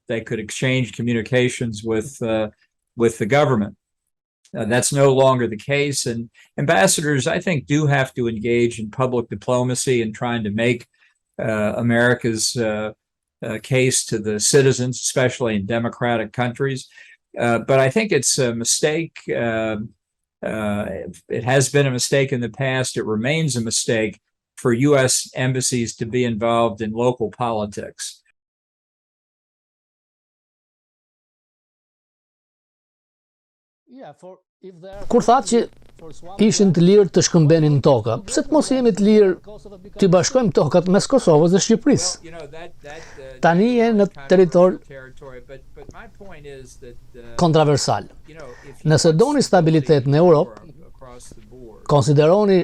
they could exchange communications with the government. That's no longer the case, and ambassadors, I think, do have to engage in public diplomacy and trying to make America's case to the citizens, especially in democratic countries. But I think it's a mistake. It has been a mistake in the past. It remains a mistake for U.S. embassies to be involved in local politics. Kur thatë që ishin të lirë të shkëmbenin toka, pse të mos jemi të lirë të bashkojmë tokat mes Kosovës dhe Shqipërisë? Tani je në territor kontroversal. Nëse doni stabilitet në Europë, konsideroni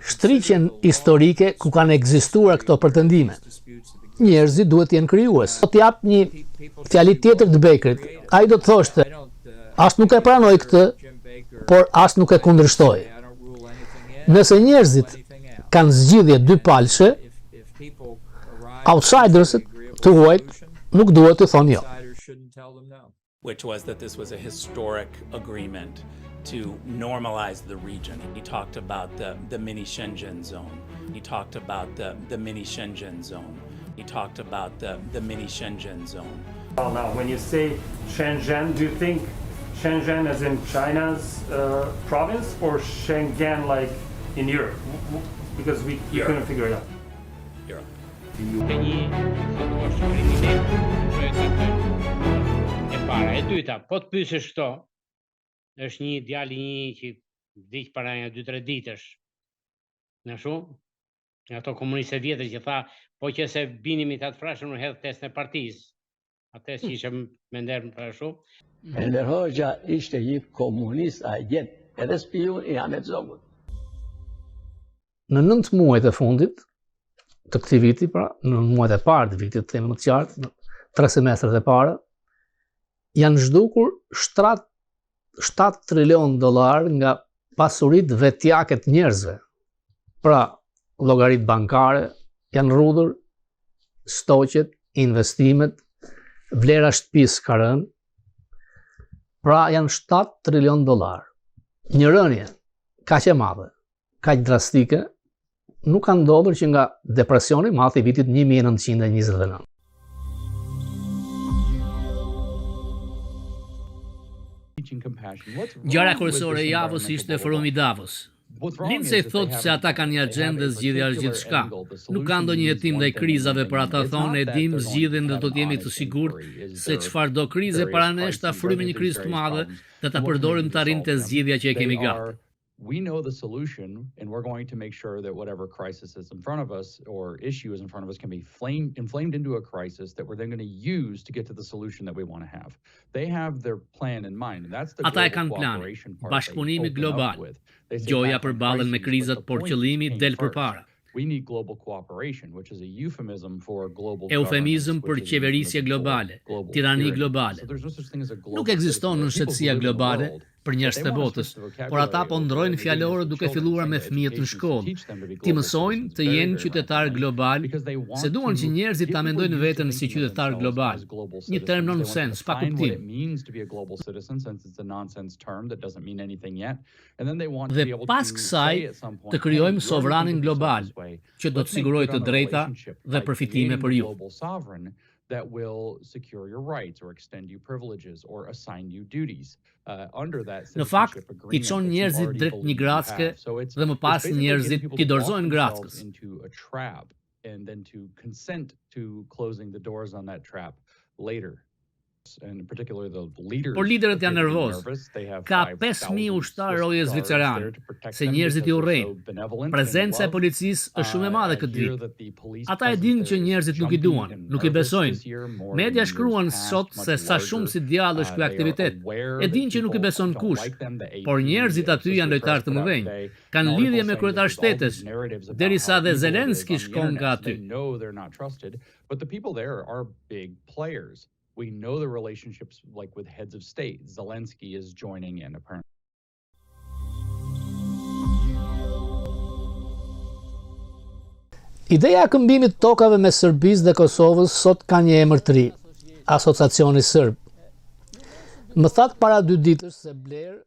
shtriqen historike ku kanë ekzistuar këto pretendime. Njerëzit duhet të jenë krijues. Do të jap një fjali tjetër të Bekrit. Ai do të thoshte, as nuk e pranoj këtë, por as nuk e kundërshtoj. Nëse njerëzit kanë zgjidhje dypalshe, outsidersit të huajt nuk duhet të thonë jo. Which was that this was a historic agreement to normalize the region. He talked about the mini Schengen zone. He talked about the mini Schengen zone. He talked about the mini Schengen zone. Well, now, when you say Shenzhen, do you think Shenzhen as in China's province, or Schengen like in Europe? Because we couldn't figure it out. Europe. E dyta, po të pyesësh këto, është një djalë që vdiq para një 2-3 ditësh. Në shumë, ato komunistët vjetër që tha, po që se binimi të atë frashën në hedhë test në partizë. Atë që ishe me nderë para shumë. Enver Hoxha ishte një komunist agent, edhe spion I Ahmet Zogut. Në 9 muajt e fundit të këtij viti, pra, në muajt e parë të vitit, të themi më të qartë, në 3 semestrat e para, janë zhdukur 7 trilion dollar nga pasurit vetjake të njerëzve. Pra, llogarit bankare, janë rrudhur stoqet, investimet, vlera shtëpisë ka rënë. Pra, janë 7 trilion dollar. Një rënje kaq e madhe, kaq drastike, nuk ka ndodhur që nga depresioni i madh I vitit 1929. Gjara kryesore e javës ishte forumi Davos. Lindsay thotë se ata kanë një agjendë zgjidhjash gjithçka. Nuk ka ndonjë hetim ndaj krizave, por ata thonë e dim zgjidhjen dhe do të jemi të sigurt se çfarëdo krize para nesh ta frymë një krizë të madhe dhe ta përdorim të arrijmë të zgjidhja që e kemi gati. We know the solution, and we're going to make sure that whatever crisis is in front of us or issue is in front of us can be inflamed into a crisis that we're then going to use to get to the solution that we want to have. They have their plan in mind, and that's the Ata e kanë planin, bashkëpunimi global. Gjoja përballen me krizat, por qëllimi del përpara. We need global cooperation, which is a euphemism for global Eufemizëm për qeverisje globale, tirani globale. Nuk ekziston në shëtësia globale për njerëz të botës, por ata po ndrojnë fjalore duke filluar me fëmijët në shkollë. Ti mësojnë të jenë qytetar global, se duan që njerëzit ta mendojnë veten si qytetar global. Një term nonsens, pa kuptim. Dhe pas kësaj të krijojmë sovranin global, që do të sigurojë të drejta dhe përfitime për ju. That will secure your rights or extend you privileges or assign you duties. Under that Në fakt, I çon njerëzit drejt një gracke dhe më pas njerëzit t'i dorëzojnë grackës. Into a trap and then to consent to closing the doors on that trap later. And particularly the leaders. Por liderët janë nervozë. Ka 5.000 ushtarë roje zviceran, se njerëzit I urrejnë. Prezenca e policisë është shumë e madhe këtë vit. Ata e dinë që njerëzit nuk I duan, nuk I besojnë. Media shkruan sot se sa shumë si djallë është ky aktivitet. E dinë që nuk I beson kush, por njerëzit aty janë lojtarë të mëdhenj. Kanë lidhje me kryetar shtetesh, derisa dhe Zelenski shkon nga aty. But the people there are big players. We know the relationships like with heads of state. Zelensky is joining in apparently. Ideja e këmbimit të tokave mes Serbisë dhe Kosovës sot ka një emër të ri. Asociacioni Sërb. Më thatë para 2 ditësh se Blair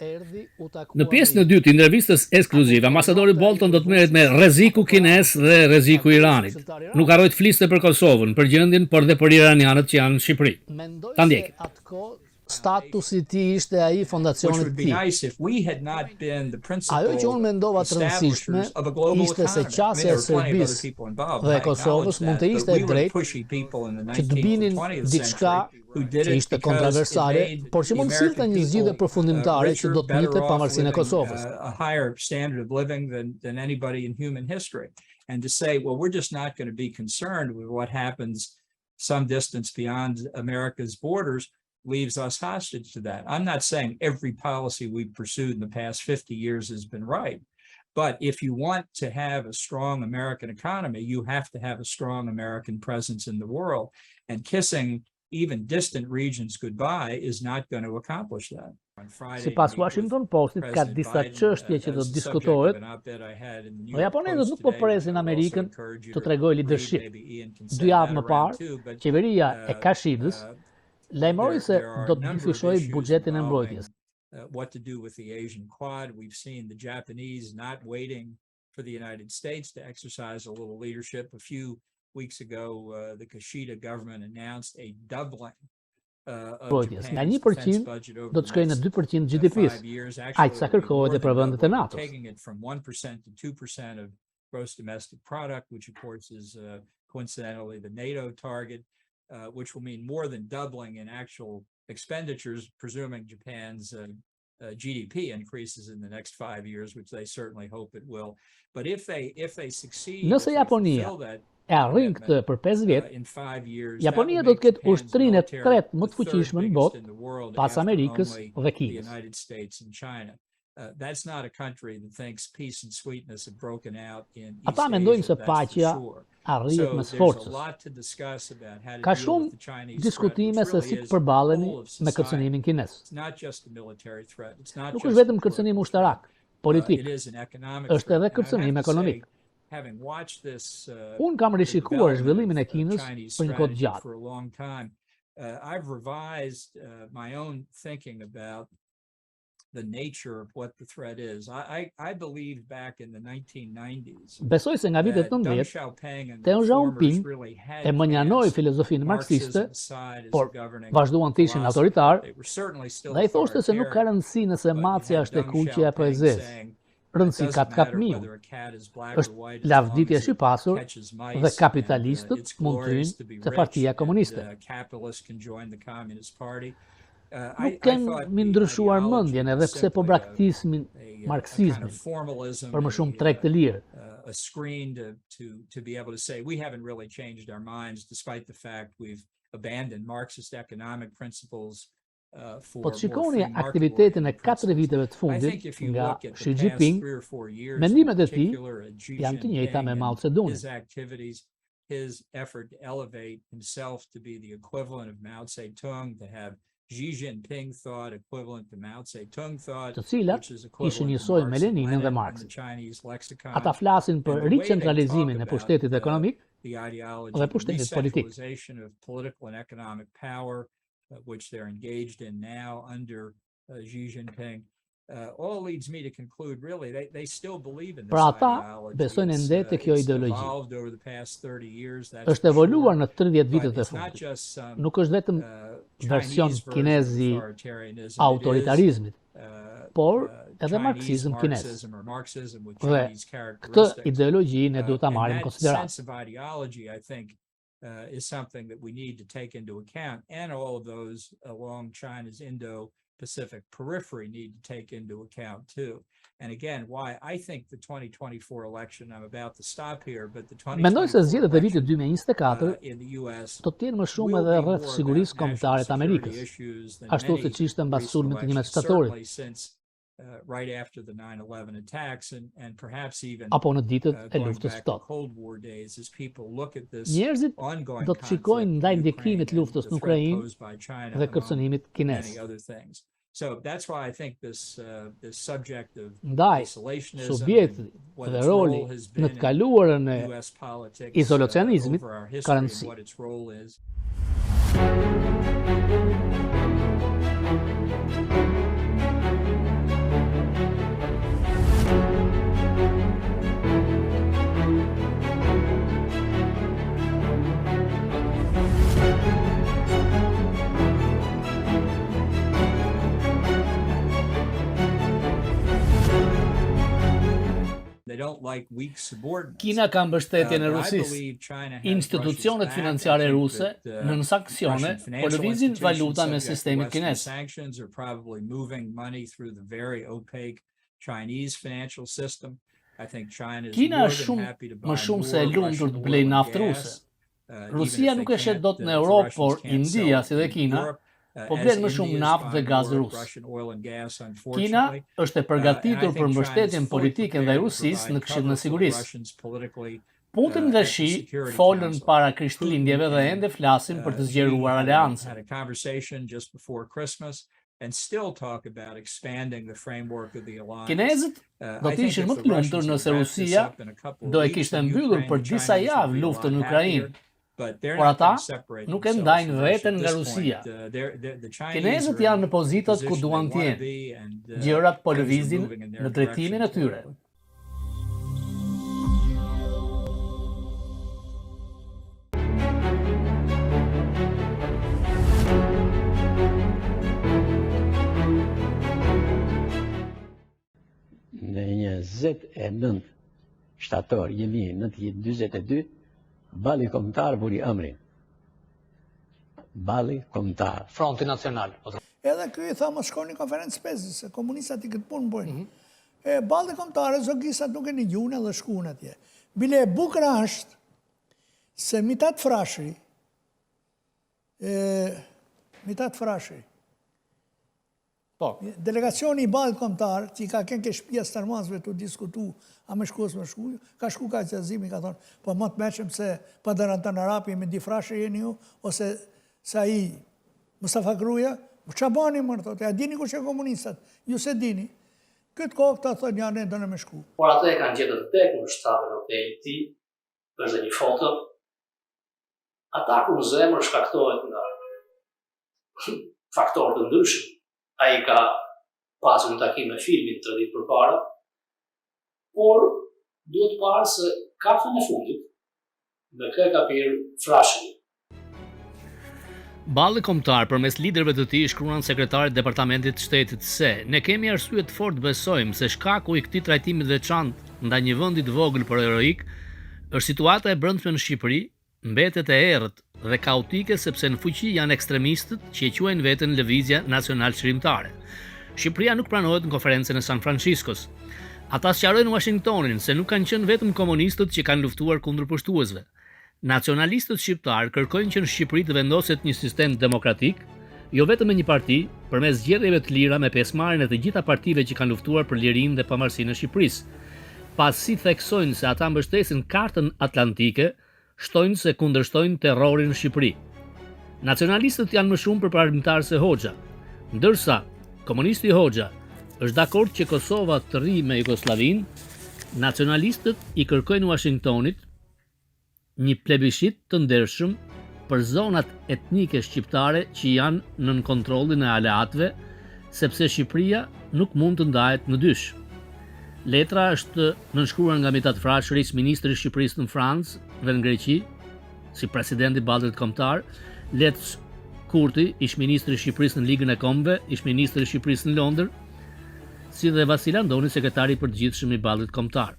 erdhi u takua Në pjesën e dytë të intervistës ekskluzive, ambasadori Bolton do të merret me rreziku kines dhe rreziku i Iranit. Nuk harroi të fliste për Kosovën, për gjendjen, por dhe për iranianët që janë në Shqipëri. Mendoj Ta se ndjekim. atë kohë statusi i tij ishte ai Which fondacionit would të be tij. nice if we had not been the Ajo që unë mendova të rëndësishme establishers of a global ishte se economy. qasja e there are plenty of other Serbisë people involved, dhe I Kosovës acknowledge mund të that, ishte but e we were drejtë pushy people in the që të 19th binin and 20th diçka century who did që it ishte because kontroversale, it made por që mund the sillte American një zgjidhje people, përfundimtare që richer, do të better njihte off pavarësinë e living, Kosovës. a higher standard of living than anybody in human history. And to say, well, we're just not going to be concerned with what happens some distance beyond America's borders leaves us hostage to that. I'm not saying every policy we've pursued in the past 50 years has been right. But if you want to have a strong American economy, you have to have a strong American presence in the world. And kissing even distant regions goodbye is not going to accomplish that. On Friday, Sipas Washington Postit ka disa çështje që do të diskutohet. Dhe japonezët nuk po presin Amerikën të tregojë leadership. 2 javë më parë, qeveria e Kashidës lajmëroi se do të dyfishojë buxhetin e mbrojtjes. What to do with the Asian Quad. We've seen the Japanese not waiting for the United States to exercise a little leadership. A few weeks ago, the Kishida government announced a doubling of Nga Japan's 1% defense budget over do të the shkojë në next 2% GDP-s. 5 years. Aq sa kërkohet e për vendet e NATO-s. Taking it from 1% to 2% of gross domestic product, which of course is coincidentally the NATO target, which will mean more than doubling in actual expenditures, presuming Japan's GDP increases in the next 5 years, which they certainly hope it will. But if they succeed, Nëse if they Japonia fulfill that e arrin këtë për 5 vjet, in 5 years, Japonia that do will të ketë make Japan's ushtrinë e military tretë më të the third fuqishme në biggest botë in the world pas after Amerikës only dhe the Kinës. United States and China. That's not a country that thinks peace and sweetness have broken out in East Ata mendojnë se Asia, that's for paqja sure. arrihet So me there's a sforcës. lot to discuss about how to Ka deal with shumë the Chinese diskutime threat, se which si really të is përballeni whole of me society. kërcënimin kines. It's not just a military threat. It's not Nuk just është vetëm a kërcënim political ushtarak, threat. politik. It is an economic Është threat. edhe And I kërcënim have to say, ekonomik. having watched this Unë kam rishikuar zhvillimin e Kinës për një kohë gjatë. for a long time, I've revised my own thinking about the nature of what the threat is. I believed back in the 1990s Besoj se nga vitet that Deng 90 Xiaoping and Deng reformers Xiaoping really had e mënjanoi cast filozofinë marksiste, Marxism aside as por a governing vazhduan të ishin philosophy. autoritar They were certainly still dhe i thoshte se nuk ka authoritarian, rëndësi nëse but macja you had është e Deng kuqe apo e Xiaoping zezë. saying, Rëndësi "It ka doesn't të katë matter miu. whether a cat is black or Është white, as lavditja long e as it shqipasur catches mice, dhe and, kapitalistët it's mund të glorious hyjnë to be te rich, Partia and, Komuniste. capitalists can join the Communist Party." Nuk kemë mi ndryshuar mendjen edhe pse po braktismin a kind marksizmin of formalism, për më shumë treg të lirë. a screen to be able to say we haven't really changed our minds despite the fact we've abandoned Marxist economic principles for Po të shikoni more free market aktivitetin e oriented 4 principles. viteve të I fundit think if you nga look at Xi the past Jinping, 3 or 4 years, mendimet in e tij particular at Xi janë të njëjta me Jinping Mao and Zedongin. his activities, his effort to elevate himself to be the equivalent of Mao Zedong, to have Xi Jinping thought equivalent to Mao Zedong thought, Të cilat which is ishin equivalent to njësoj me Marx and Leninën dhe Lenin in the Marxin. Chinese lexicon. Ata flasin për And the way they ricentralizimin talk e about, pushtetit ekonomik the ideology dhe of pushtetit politik. decentralization of political and economic power, which they're engaged in now under Xi Jinping, all leads me to conclude really they still believe in this Pra ata ideology. besojnë It's, ende te kjo it's ideologji. evolved over the past 30 years, that's Është for evoluar sure, në 30 but vitet e it's not fundit. just some, Nuk është vetëm version Chinese version kinez of i authoritarianism. autoritarizmit, It is, por edhe Chinese marksizëm kines. Marxism or Marxism with Dhe Chinese këtë characteristics. ideologji ne duhet ta And marrim në that konsiderat. sense of ideology, I think, is something that we need to take into account, and all of those along China's Indo-Pacific periphery need to take into account too. And again, why I think the 2024 election, I'm about to stop here, but the Mendoj se 2024 zgjedhjet e vitit election 2024 in the US do të jenë më shumë will edhe be rreth more sigurisë about kombëtare të national Amerikës, security issues than ashtu many siç ishte mbas recent sulmit të 11 elections, shtatorit, certainly since right after the 9/11 attacks, and perhaps even apo në ditët e going luftës back to ftohtë. Cold War days, as people look at this Njerëzit ongoing do të shikojnë ndaj ndikimit luftës në Ukrainë dhe kërcënimit kines. many other things. So that's why I think this subject of Ndaj isolationism, Sovjeti and what dhe its roli role has në been të in kaluarën e US politics izolacionizmit over our ka history and rëndësi. what its role is. They don't like weak subordinates. Kina ka mbështetjen e But I Rusisë. believe China has Institucionet Russia's back. financiare I think ruse that, nën sanksione Russian po financial lëvizin institutions valuta me subject to sistemin Western kinez. sanctions are probably moving money through the very opaque Chinese financial system. I think China is Kina more është than shumë happy to më buy shumë se e more lumtur Russian të oil blej and naftë gas. ruse. Even Rusia if nuk they e shet can't, dot në if the Europë, Russians por can't India, sell si dhe in Kina, Europe, po as blen më India shumë is naftë dhe buying gaz more rus. Russian oil and gas, Kina unfortunately. është e And I përgatitur think për China's mbështetjen fully politike ndaj prepared to Rusisë provide në Këshillin cover e for the Sigurisë. Russians politically Putin dhe at the Shi Security folën Council. para Krishtlindjeve dhe ende flasin për të zgjeruar aleancën. Had a conversation just before Christmas and still talk about expanding the framework of the alliance. Kinezët do I të think ishin if më the të lumtur Russians nëse had wrapped this Rusia up in a couple of do e weeks kishte in mbyllur Ukraine, për the disa Chinese would javë be a luftën lot në happier. Ukrainë. But they're Por not going ata to separate nuk e themselves ndajnë from Russia veten at nga this Rusia. point. The Chinese Kinezët are in janë në the pozitat ku position duan they të want to jenë. be, and Gjërat po things are lëvizin moving in their në drejtimin e direction tyre. politically. Në 29 shtator 1942, Bali Kombëtar buri emrin. Bali Kombëtar. Fronti Nacional. Edhe ky i tha mos shkoni në konferencë spezës, se komunistat i këtë punë bojnë. E balli kombëtare, zogjisat nuk e një gjune dhe shkuën atje. Bile e bukur është se Mitat Frashëri, Po, delegacioni i ballit kombëtar, që i ka kënë ke shtëpia Starmazve të diskutu, a me shkuës me shku, ka shku ka qëzimi, ka thonë, po më të meqëm se pa dërën të në rapi me di Frashëri jeni ju, ose sa i Mustafa Gruja, që bani më në thotë, ja dini ku që komunistat, ju se dini. Këtë kohë këta thonë janë e dënë me shku. Por atë e kanë gjetër të tek në shtatën e hotelit ti, është dhe një foto. Ataku në zemër shkaktohet nga faktorë të ndryshëm. Ai ka pasur një takim me filmin 3 ditë përpara, por duhet parë se kafën e fundit dhe kë ka pirë Frashëri. Balli kombëtar përmes liderëve të tij shkruan sekretarit departamentit të shtetit se ne kemi arsye të fortë besojmë se shkaku i këtij trajtimi të veçantë ndaj një vendi të vogël por heroik është situata e brendshme në Shqipëri, mbetet e errët dhe kaotike sepse në fuqi janë ekstremistët që e quajnë veten Lëvizja Nacional Çrimtare. Shqipëria nuk pranohet në konferencën e San Franciscos. Ata sqarojnë Washingtonin se nuk kanë qenë vetëm komunistët që kanë luftuar kundër pushtuesve. Nacionalistët shqiptar kërkojnë që në Shqipëri të vendoset një sistem demokratik, jo vetëm me një parti, përmes zgjedhjeve të lira me pjesëmarrjen e të gjitha partive që kanë luftuar për lirinë dhe pavarësinë e Shqipërisë. Pasi theksojnë se ata mbështesin Kartën Atlantike, shtojnë se kundërshtojnë terrorin në Shqipëri. Nacionalistët janë më shumë përparimtar se Hoxha, ndërsa komunisti Hoxha është dakord që Kosova të rrijë me Jugosllavinë, nacionalistët i kërkojnë Washingtonit një plebishit të ndershëm për zonat etnike shqiptare që janë nën kontrollin e aleatëve, sepse Shqipëria nuk mund të ndahet në dysh. Letra është nënshkruar nga Mitat Frashëri, ministri i Shqipërisë në Francë dhe në Greqi, si presidenti i Ballit Kombëtar, Lec Kurti, ish ministri i Shqipërisë në Ligën e Kombëve, ish ministri i Shqipërisë në Londër, si dhe Vasil Andoni, sekretari i përgjithshëm i Ballit Kombëtar.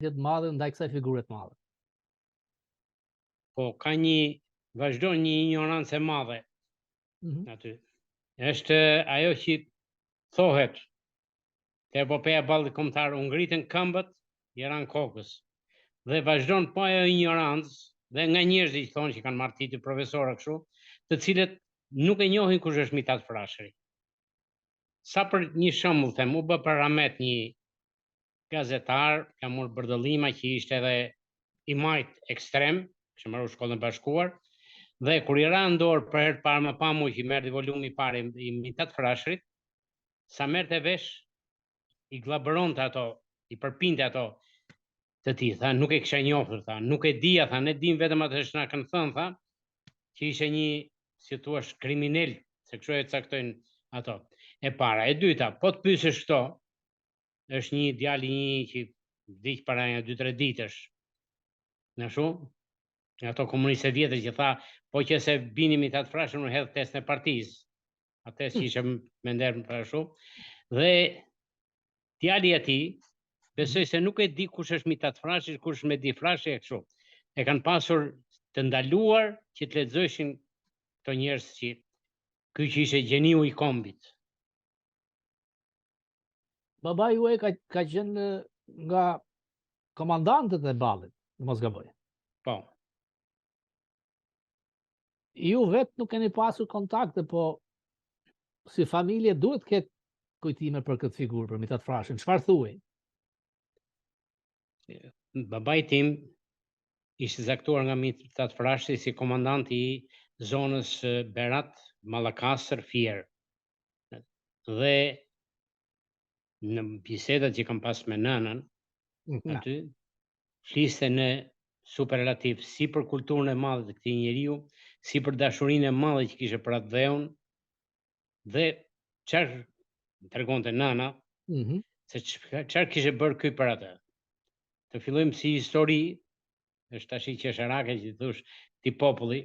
Të madhe ndaj kësaj figure të madhe. Po, ka vazhdon një ignorancë e madhe aty. Është ajo që thohet te epopeja e Ballit Kombëtar, u ngritën këmbët, i ran kokës. Dhe vazhdon po ajo ignorancë, dhe nga njerëzit që thonë që kanë marrë titul profesor kështu, të cilët nuk e njohin kush është Mitat Frashëri. Sa për një shembull them, u bë paramet një gazetar, ka marrë bërdëllima që ishte edhe i majt ekstrem, kishte marrë shkollën e bashkuar, dhe kur i ra në dorë për herë të parë më pa mua që i merrti volumi i parë i Mitat Frashërit, sa merrte vesh i glabëronte ato, i përpinte ato të ti, tha, nuk e kisha njohur, tha, nuk e dija, tha, ne dim vetëm atë që na kanë thënë, tha, që ishte një, si thua, kriminal, se kështu e caktojnë ato. E para, e dyta, po të pyesësh këto, është një djalë i një që vdiq para një 2-3 ditësh. Në shumë, ato komuniste vjetër që tha, po që se bini Mitat Frashën, unë hedh test në partizë. Atë që ishe me nderë më para shumë. Dhe djali ati, besoj se nuk e di kush është Mitat Frashi, kush me di Frashi e kështu. E kanë pasur të ndaluar që të lexojshin këto njerëz që ky që ishte gjeniu i kombit. Baba juaj ka qenë nga komandantët e ballit, mos gaboj. Po. Ju vetë nuk keni pasur kontakte, po si familje duhet ketë kujtime për këtë figurë, për Mitat Frashën. Çfarë thuaj? Babai tim ishte zaktuar nga Mitat Frashi si komandant i zonës Berat, Mallakastër, Fier. Dhe në bisedat që kam pas me nënën, aty, fliste në superlativ, si për kulturën e madhe të këtij njeriu, si për dashurinë e madhe që kishte për atë dheun, dhe çfarë tregonte nëna, se çfarë kishte bërë ky për atë. Të fillojmë si histori, është tash i qesharake që thosh ti populli,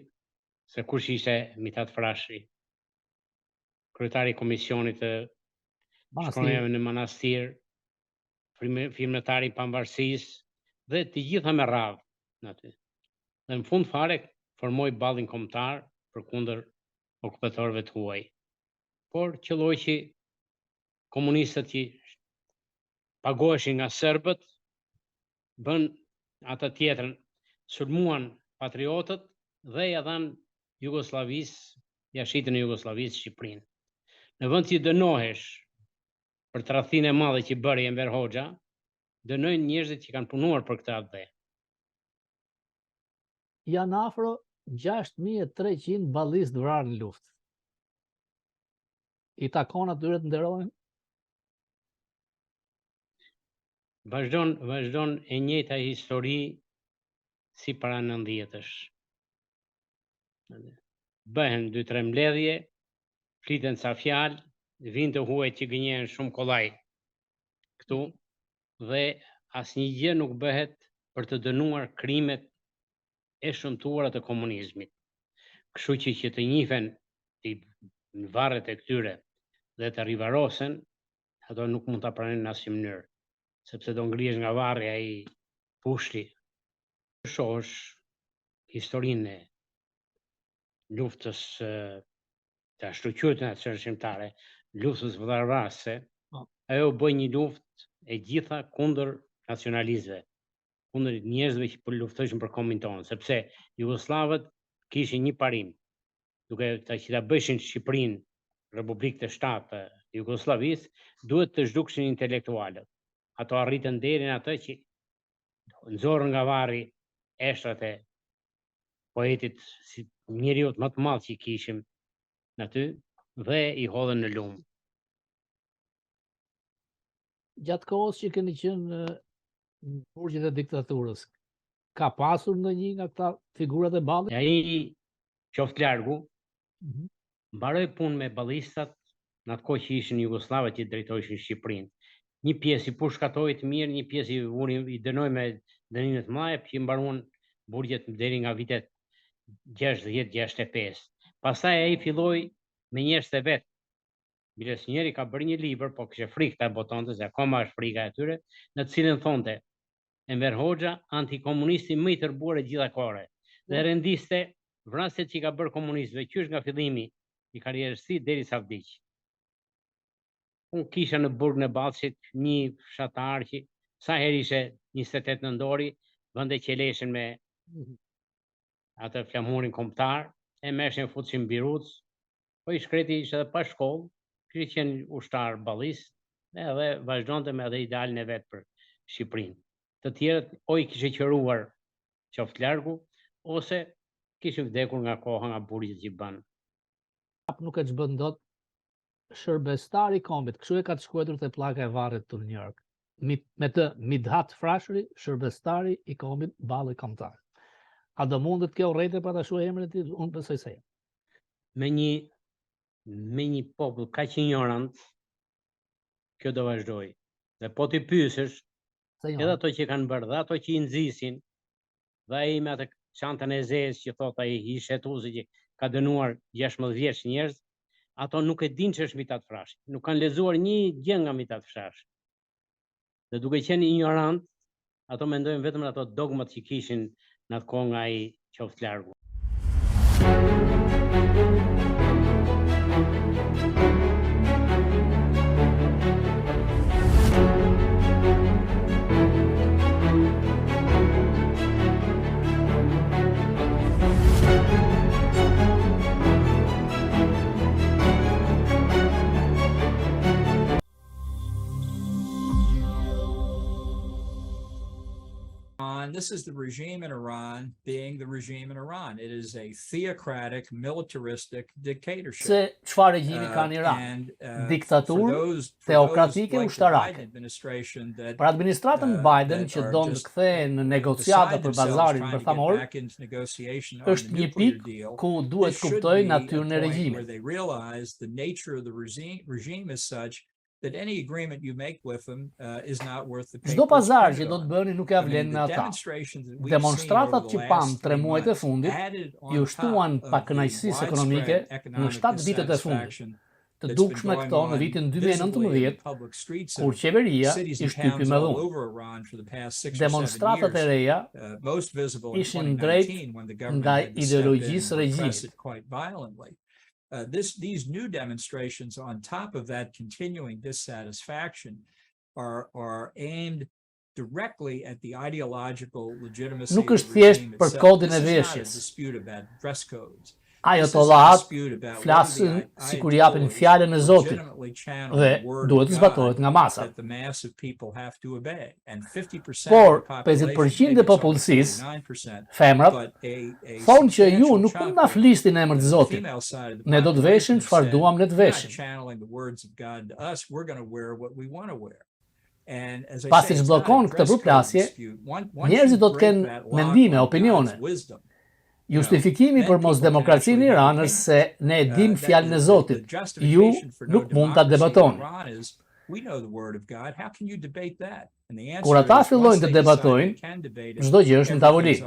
se kush ishte Mitat Frashi, kryetari i komisionit të shkronjave në manastir, firmatari i pavarësisë, dhe të gjitha me radhë në aty. Dhe në fund fare formoi ballin kombëtar përkundër okupatorëve të huaj. Por qelloi që komunistët që paguheshin nga serbët bën atë tjetrën, sulmuan patriotët dhe ja dhan Jugosllavisë, ja shitën në Jugosllavisë Shqipërinë. Në vend që dënohesh për tradhtinë e madhe që bëri Enver Hoxha, dënojnë njerëzit që kanë punuar për këtë atë. Janë afro 6300 ballistë vrarë në luftë. I takon atyre të nderohen? Vazhdon e njëjta histori si para 90-sh. Bëhen 2-3 mbledhje, fliten ca fjalë, vinë të huaj që gënjehen shumë kollaj këtu, dhe asnjë gjë nuk bëhet për të dënuar krimet e shëmtuara të komunizmit. Kështu që të njihen në varret e këtyre dhe të rivarosen, ato nuk mund ta pranojnë në asnjë mënyrë, sepse do ngrihesh nga varri ai pushti. Shohësh historinë e luftës të ashtu quajtur nacionale shqiptare, luftës vëllarvase, ajo bëj një luftë e gjitha kundër nacionalizëve, kundër njerëzve që po luftojnë për kombin tonë, sepse jugosllavët kishin një parim, duke që ta bëjshin Shqipërinë Republikë të shtatë të Jugosllavisë, duhet të zhdukshin intelektualët. Ato arritën deri në atë që nxorën nga varri eshtrat e poetit, si njeriu më të madh që kishim aty, dhe i hodhën në lumë. Gjatë kohës që keni qenë në burgjet e diktaturës, ka pasur ndonjë nga këta figurat e ballit? Ai qoftë largu, mbaroi punë me ballistat në atë kohë që ishin jugoslavët që drejtoheshin Shqipërinë. Një pjesë i pushkatoi të mirë, një pjesë i dënoi me dënime të mëdha, që mbaruan burgjet deri nga vitet 60-65. Pastaj ai filloi me njerëz të vet. Biles njëri ka bërë një libër, po kishte frikë ta botonte, se akoma është frika e tyre, në të cilën thonte Enver Hoxha, antikomunisti më i tërbuar e gjitha kohëre, dhe rendiste vrasjet që ka bërë komunistëve, qysh nga fillimi i karrierës së tij derisa vdiq. Unë kisha në burgun e Ballshit një fshatar që sa herë ishte 28 nëntori, vënde qeleshin me atë flamurin kombëtar, e meshin futshin biruc, po i shkreti ishte edhe pa shkollë, kishte qenë ushtar ballis, edhe vazhdonte me edhe idealin e vet për Shqipërinë. Të tjerët o i kishe qëruar qoftë largu ose kishin vdekur nga koha nga burgjet që i banë. Nuk e ç'bën dot shërbestari i kombit, kështu e ka të shkruar te pllaka e varrit të New York. Me të Midhat Frashëri, shërbestari i kombit balli kombëtar. A do mundet kjo rrete pa ta shuar emrin e tij? Unë besoj se jo. Me një popull kaq ignorant, kjo do vazhdoj. Dhe po ti pyesësh, edhe ato që kanë bërë, dhe ato që i nxisin, dhe ai me atë çantën e zezë që thot ai i shetuzi që ka dënuar 16 vjeç njerëz, ato nuk e dinë që është Mithat Frashi, nuk kanë lexuar një gjë nga Mithat Frashi. Dhe duke qenë ignorant, ato mendojnë vetëm ato dogmat që kishin në atë kohë nga ai qoftë largu. This is the regime in Iran being the regime in Iran. It is a theocratic, militaristic dictatorship. Se çfarë regjimi ka në Iran? Diktaturë teokratike ushtarake. Për administratën Biden që don të kthehej në negociata për bazarin bërthamor, është një pikë ku duhet kuptojë natyrën e regjimit. That any agreement you make with them is not worth the paper. Çdo pazar që do të bëni nuk ja vlen me ata. Demonstratat që pam 3 muajt e fundit ju shtuan pakënaqësisë ekonomike në 7 vitet e fundit. Të dukshme këto në vitin 2019, kur qeveria i shtypi me dhunë. Demonstratat e reja ishin drejt nga ideologjisë regjimit. These new demonstrations, on top of that continuing dissatisfaction, are aimed directly at the ideological legitimacy Nuk of është the thjesht regime për itself. kodin e This is not a veshjes. dispute about dress codes. Ajatollat flasin sikur japin fjalën e Zotit dhe duhet të zbatohet nga masa. Por 50% e popullsisë, femrat, thonë që ju nuk mund na flisni në emër të Zotit. Ne do të veshim çfarë duam ne të veshim. Pasi zbllokon këtë përplasje, njerëzit do të kenë mendime, opinione. Justifikimi për mos demokraci në Iran është se ne e dim fjalën e Zotit. Ju nuk mund ta debatoni. Kur ata fillojnë të debatojnë, çdo gjë është në tavolinë.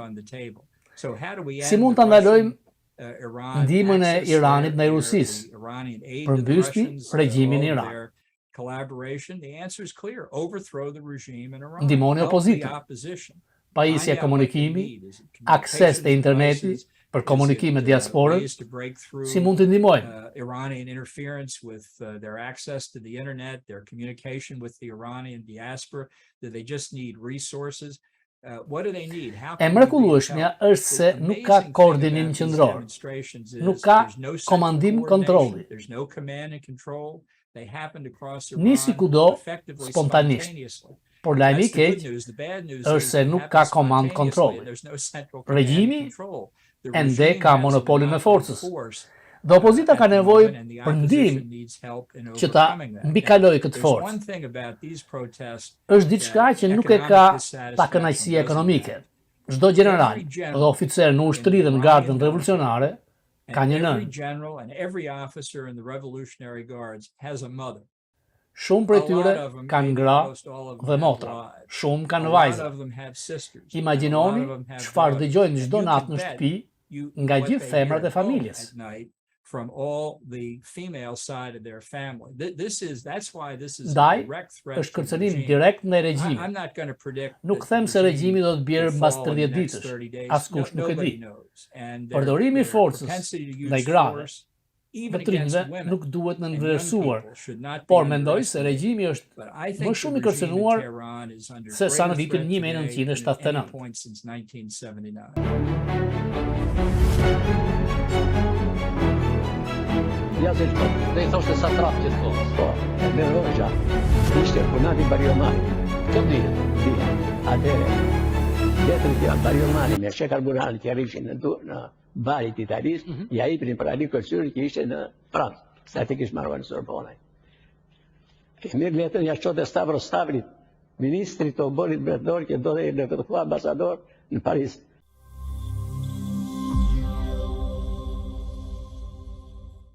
Si mund ta ndalojmë ndihmën e Iranit ndaj Rusisë për mbyshni regjimin në Iran? Ndihmoni opozitën. Pajisja komunikimi, akses të interneti për komunikim me diasporën, si mund të ndihmojnë? Iranian interference with their access to the internet, their communication with the Iranian diaspora, that they just need resources. What do they need? E mrekullueshmja është se nuk ka koordinim qendror, nuk ka komandim kontrolli. Nisi kudo spontanisht. Por lajmi i keq është se nuk ka komand kontrolli. Regjimi ende ka monopolin e forcës. Dhe opozita ka nevojë për ndihmë që ta mbikalojë këtë forcë. Është diçka që nuk e ka pakënaqësia ekonomike. Çdo general dhe oficer në ushtri dhe në gardën revolucionare ka një nënë. Shumë prej tyre kanë gra dhe motra, shumë kanë vajza. Imagjinoni çfarë dëgjojnë çdo natë në shtëpi nga gjithë femrat e familjes. Ndaj, është kërcënim direkt ndaj regjimit. Nuk them se regjimi do të bjerë mbas 30 ditësh, askush nuk e di. Përdorimi i forcës ndaj grave dhe trinjve nuk duhet nënvlerësuar, por mendoj se regjimi është më shumë i kërcënuar se sa në vitin 1979. Ja gjithmonë. Dhe I thoshte satrap gjithkohë. Po, me Roxha ishte punati Barionali. Kjo dihet. Atëre, letri tja Barionali me she karburani që rrishin në barit Italisë, ja ipnin për Ali Kërcyri që ishte në Francë, sa ti kishë marrë në Sorbonaj. E mirë letën ja qote Stavros Stavrit, ministri të oborit mbretëror që do dhe në këtë kohë ambasador në Paris.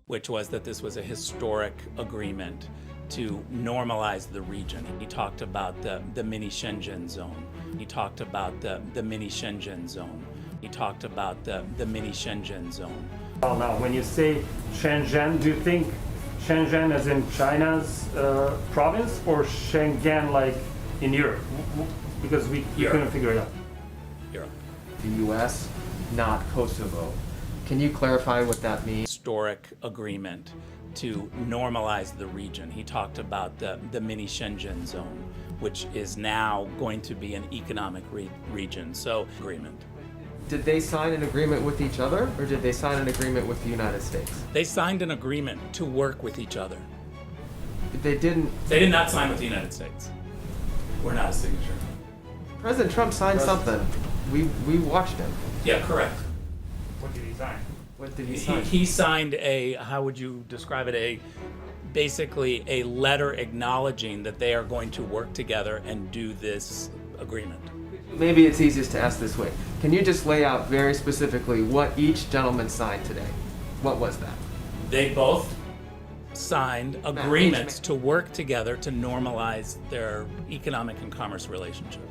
Which was that this was a historic agreement to normalize the region. He talked about the mini Shenzhen zone. He talked about the mini Shenzhen zone. He talked about the mini Shenzhen zone. Well, now, when you say Shenzhen, do you think Shenzhen as in China's province or Schengen like in Europe? Because we couldn't figure it out. Europe. The U.S., not Kosovo. Can you clarify what that means? Historic agreement to normalize the region. He talked about the mini Shenzhen zone, which is now going to be an economic region. So, agreement. Did they sign an agreement with each other, or did they sign an agreement with the United States? They signed an agreement to work with each other. They didn't. They did not sign with the United States. We're not a signature. President Trump signed something. We watched him. Yeah, correct. What did he sign? What did he sign? He signed a, how would you describe it, basically a letter acknowledging that they are going to work together and do this agreement. Maybe it's easiest to ask this way. Can you just lay out very specifically what each gentleman signed today? What was that? They both signed agreements to work together to normalize their economic and commerce relationship.